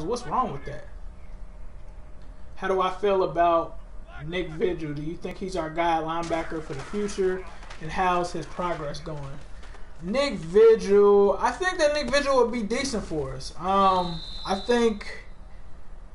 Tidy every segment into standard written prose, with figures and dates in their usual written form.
What's wrong with that? How do I feel about Nick Vigil? Do you think he's our guy linebacker for the future? And how's his progress going? Nick Vigil, I think that Nick Vigil would be decent for us. I think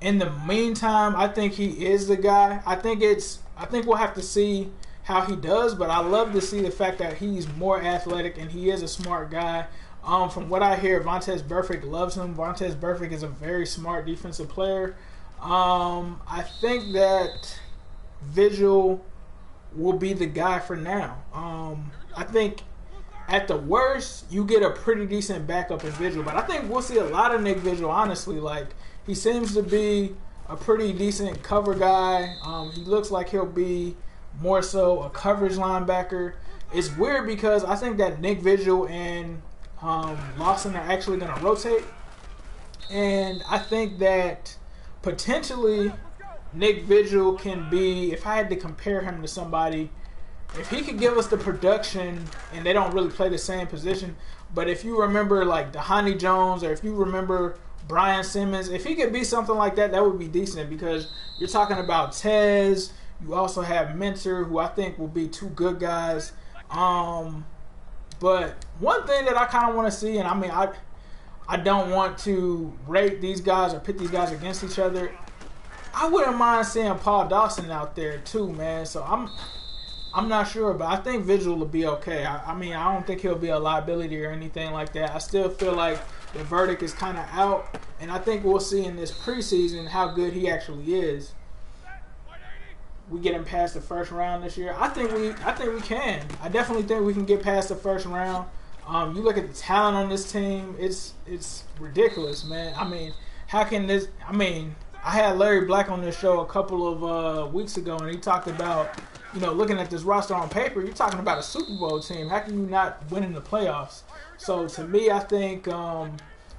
in the meantime, I think he is the guy. I think we'll have to see how he does, but I love to see the fact that he's more athletic and he is a smart guy. From what I hear, Vontaze Burfict loves him. Vontaze Burfict is a very smart defensive player. I think that Vigil will be the guy for now. I think at the worst, you get a pretty decent backup in Vigil, but I think we'll see a lot of Nick Vigil, honestly. Like, he seems to be a pretty decent cover guy. He looks like he'll be more so a coverage linebacker. It's weird because I think that Nick Vigil and Lawson are actually going to rotate. And I think that potentially Nick Vigil can be, if I had to compare him to somebody, if he could give us the production, and they don't really play the same position, but if you remember like Dhani Jones, or if you remember Brian Simmons, if he could be something like that, that would be decent, because you're talking about Tez. You also have Mentor, who I think will be two good guys. But one thing that I kind of want to see, and I mean, I don't want to rate these guys or pit these guys against each other. I wouldn't mind seeing Paul Dawson out there too, man. So I'm not sure, but I think Vigil will be okay. I mean, I don't think he'll be a liability or anything like that. I still feel like the verdict is kind of out, and I think we'll see in this preseason how good he actually is. We get him past the first round this year. I think we can. I definitely think we can get past the first round. You look at the talent on this team, it's ridiculous, man. I mean, how can this? I mean, I had Larry Black on this show a couple of weeks ago, and he talked about, you know, looking at this roster on paper, you're talking about a Super Bowl team. How can you not win in the playoffs? So to me, I think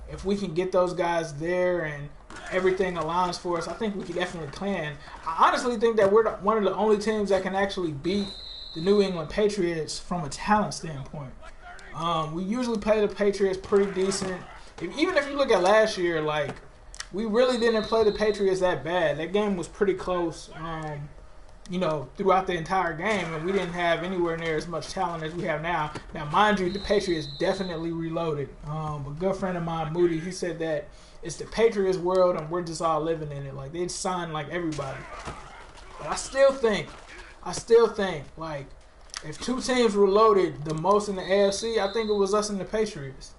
if we can get those guys there and everything aligns for us, I think we can definitely plan. I honestly think that we're one of the only teams that can actually beat the New England Patriots from a talent standpoint. We usually play the Patriots pretty decent. Even if you look at last year, like, we really didn't play the Patriots that bad. That game was pretty close, you know, throughout the entire game, and we didn't have anywhere near as much talent as we have now. Now, mind you, the Patriots definitely reloaded. A good friend of mine, Moody, he said that it's the Patriots world and we're just all living in it. Like, they'd sign like everybody. But I still think, like, if two teams reloaded the most in the AFC, I think it was us and the Patriots.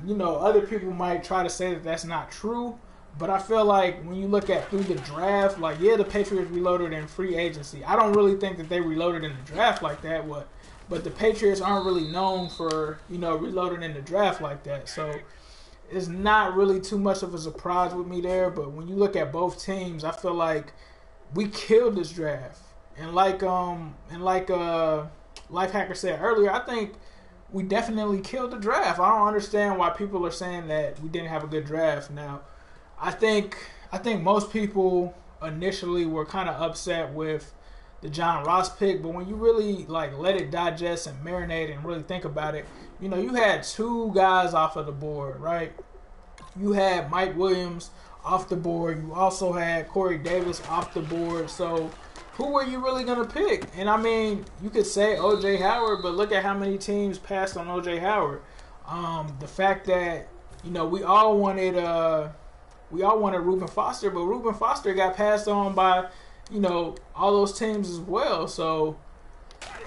You know, other people might try to say that that's not true, but I feel like when you look at through the draft, like, yeah, the Patriots reloaded in free agency. I don't really think that they reloaded in the draft like that, but the Patriots aren't really known for, you know, reloading in the draft like that. So it's not really too much of a surprise with me there. But when you look at both teams, I feel like we killed this draft. And like Lifehacker said earlier, I think we definitely killed the draft. I don't understand why people are saying that we didn't have a good draft. Now, I think most people initially were kind of upset with the John Ross pick, but when you really like let it digest and marinate and really think about it, you know, you had two guys off of the board, right? You had Mike Williams off the board. You also had Corey Davis off the board. So who were you really going to pick? And I mean, you could say O.J. Howard, but look at how many teams passed on O.J. Howard. The fact that, you know, we all wanted Reuben Foster, but Reuben Foster got passed on by, you know, all those teams as well. So,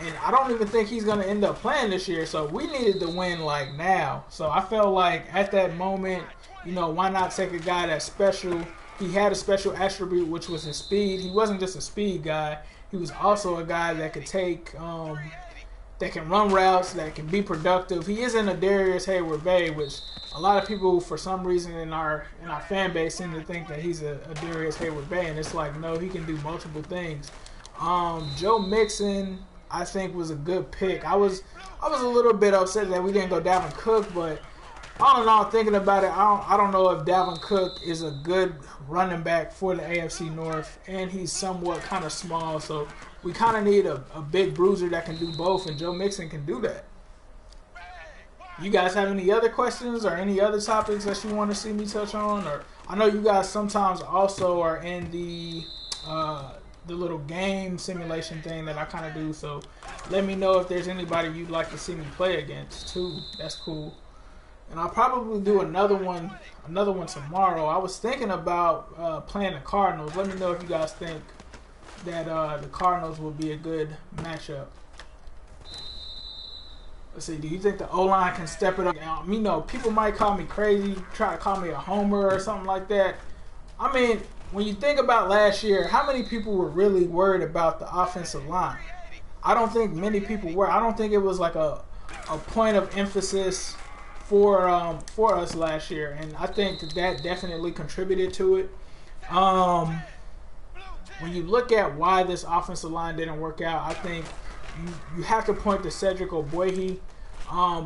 and I don't even think he's going to end up playing this year. So we needed to win like now. So I felt like at that moment, you know, why not take a guy that's special? He had a special attribute, which was his speed. He wasn't just a speed guy. He was also a guy that could take, that can run routes, that can be productive. He isn't a Darius Hayward-Bay, which a lot of people, for some reason, in our fan base seem to think that he's a Darius Hayward-Bay, and it's like, no, he can do multiple things. Joe Mixon, I think, was a good pick. I was a little bit upset that we didn't go Dalvin Cook, but all in all, thinking about it, I don't know if Dalvin Cook is a good running back for the AFC North, and he's somewhat kind of small, so we kind of need a big bruiser that can do both, and Joe Mixon can do that. You guys have any other questions or any other topics that you want to see me touch on? Or I know you guys sometimes also are in the little game simulation thing that I kind of do. So let me know if there's anybody you'd like to see me play against too. That's cool. And I'll probably do another one tomorrow. I was thinking about playing the Cardinals. Let me know if you guys think that the Cardinals will be a good matchup. Let's see. Do you think the O-line can step it up? You know, people might call me crazy, try to call me a homer or something like that. I mean, when you think about last year, how many people were really worried about the offensive line? I don't think many people were. I don't think it was like a point of emphasis for us last year, and I think that definitely contributed to it. When you look at why this offensive line didn't work out, I think you have to point to Cedric Ogbuehi,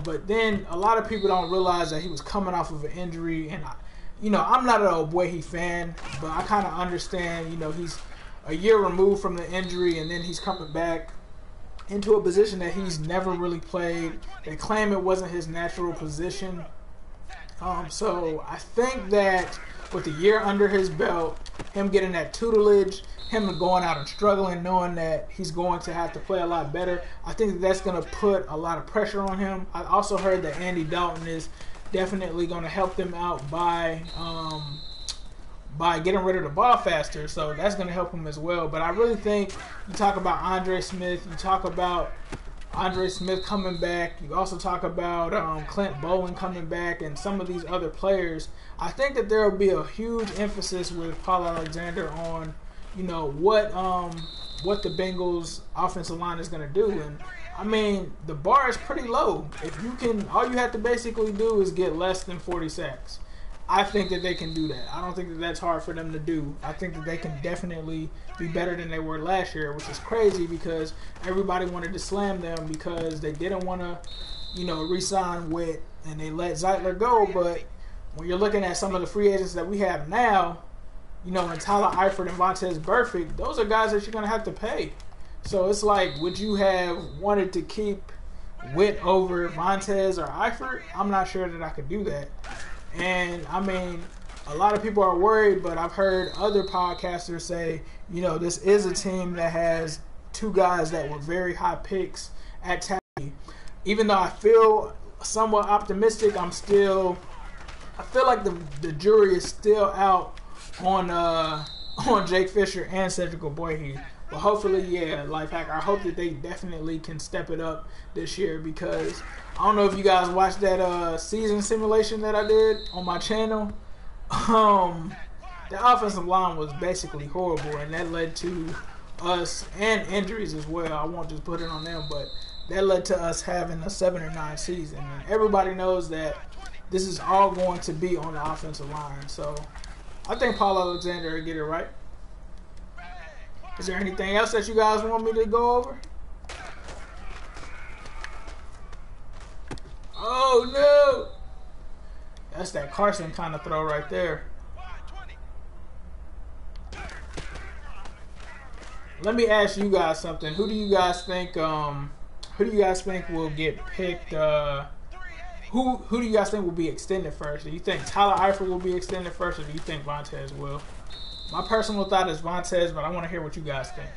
but then a lot of people don't realize that he was coming off of an injury, and I'm not an Ogbuehi fan, but I kind of understand. He's a year removed from the injury, and then he's coming back into a position that he's never really played. They claim it wasn't his natural position. So I think that with the year under his belt, him getting that tutelage, him going out and struggling, knowing that he's going to have to play a lot better, I think that's going to put a lot of pressure on him. I also heard that Andy Dalton is definitely going to help them out by getting rid of the ball faster, so that's going to help him as well. But I really think you talk about Andre Smith, you talk about Andre Smith coming back, you also talk about Clint Bowen coming back, and some of these other players. I think that there will be a huge emphasis with Paul Alexander on what the Bengals offensive line is going to do. And I mean, the bar is pretty low. If you can, all you have to basically do is get less than 40 sacks. I think that they can do that. I don't think that that's hard for them to do. I think that they can definitely be better than they were last year, which is crazy because everybody wanted to slam them because they didn't want to, re-sign Witt, and they let Zeitler go. But when you're looking at some of the free agents that we have now, and Tyler Eifert and Vontaze Burfict, those are guys that you're going to have to pay. So it's like, would you have wanted to keep Witt over Vontaze or Eifert? I'm not sure that I could do that. And, I mean, a lot of people are worried, but I've heard other podcasters say, this is a team that has two guys that were very high picks at tackle. Even though I feel somewhat optimistic, I feel like the jury is still out on Jake Fisher and Cedric Ogbuehi. But hopefully, Lifehacker, I hope that they definitely can step it up this year, because I don't know if you guys watched that season simulation that I did on my channel. The offensive line was basically horrible, and that led to us, and injuries as well. I won't just put it on them, but that led to us having a 7-9 season. And everybody knows that this is all going to be on the offensive line. So I think Paul Alexander will get it right. Is there anything else that you guys want me to go over? Oh, no. That's that Carson kind of throw right there. Let me ask you guys something. Who do you guys think will get picked? Who do you guys think will be extended first? Do you think Tyler Eifert will be extended first, or do you think Vontaze will? My personal thought is Vontaze, but I want to hear what you guys think.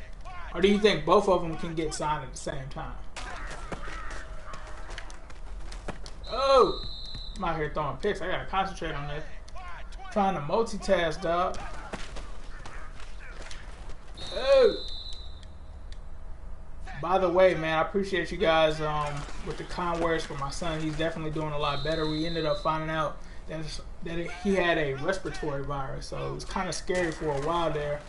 Or do you think both of them can get signed at the same time? Oh! I'm out here throwing picks. I got to concentrate on this. Trying to multitask, dog. Oh! By the way, man, I appreciate you guys with the kind words for my son. He's definitely doing a lot better. We ended up finding out that he had a respiratory virus, so it was kind of scary for a while there.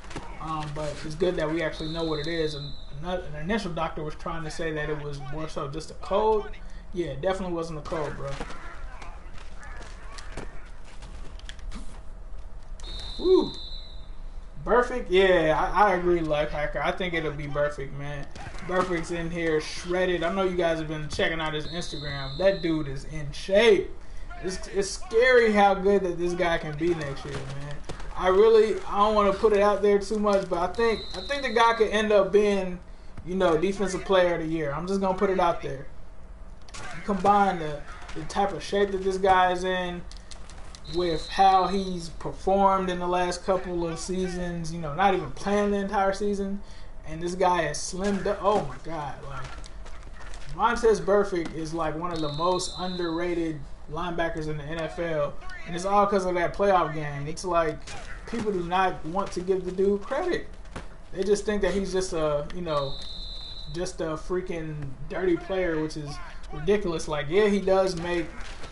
But it's good that we actually know what it is. And an initial doctor was trying to say that it was more so just a cold. Yeah, it definitely wasn't a cold, bro. Woo. Burfict? Yeah, I agree, Lifehacker. I think it'll be Burfict, man. Burfict's in here shredded. I know you guys have been checking out his Instagram. That dude is in shape. It's scary how good that this guy can be next year, man. I don't want to put it out there too much, but I think the guy could end up being, defensive player of the year. I'm just gonna put it out there. You combine the type of shape that this guy is in, with how he's performed in the last couple of seasons. You know, not even playing the entire season, and this guy has slimmed up. Oh my God! Like Vontaze Burfict is like one of the most underrated linebackers in the NFL, and it's all because of that playoff game. It's like people do not want to give the dude credit. They just think that he's just a, you know, just a freaking dirty player, which is ridiculous. Like, yeah, he does make,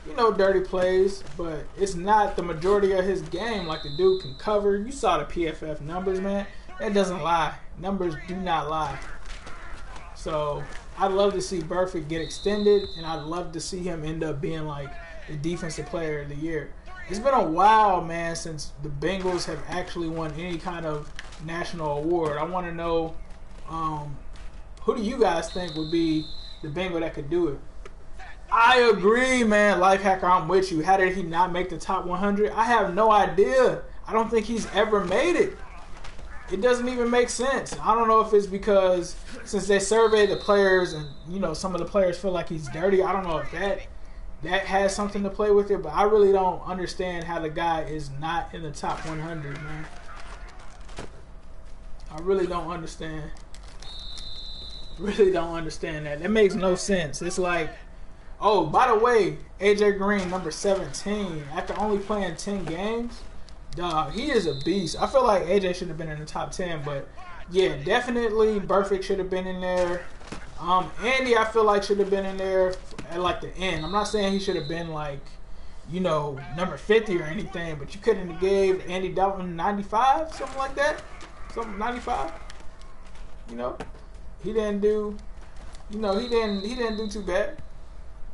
you know, dirty plays, but it's not the majority of his game. Like, the dude can cover. You saw the PFF numbers, man. That doesn't lie. Numbers do not lie. So I'd love to see Burfict get extended, and I'd love to see him end up being like the defensive player of the year. It's been a while, man, since the Bengals have actually won any kind of national award. I want to know, who do you guys think would be the Bengal that could do it? I agree, man. Life Hacker, I'm with you. How did he not make the top 100? I have no idea. I don't think he's ever made it. It doesn't even make sense. I don't know if it's because since they surveyed the players and, you know, some of the players feel like he's dirty. I don't know if that has something to play with it, but I really don't understand how the guy is not in the top 100, man. I really don't understand. Really don't understand that. That makes no sense. It's like, oh, by the way, AJ Green, number 17, after only playing 10 games, dog, he is a beast. I feel like AJ should have been in the top 10, but yeah, definitely Burfict should have been in there. Andy, I feel like should have been in there at like the end. I'm not saying he should have been like, you know, number 50 or anything, but you couldn't have gave Andy Dalton 95, something like that. Something 95. You know, he didn't do, you know, he didn't do too bad.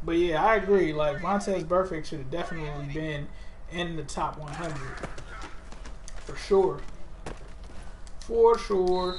But yeah, I agree. Like Vontaze Burfict should have definitely been in the top 100 for sure. For sure.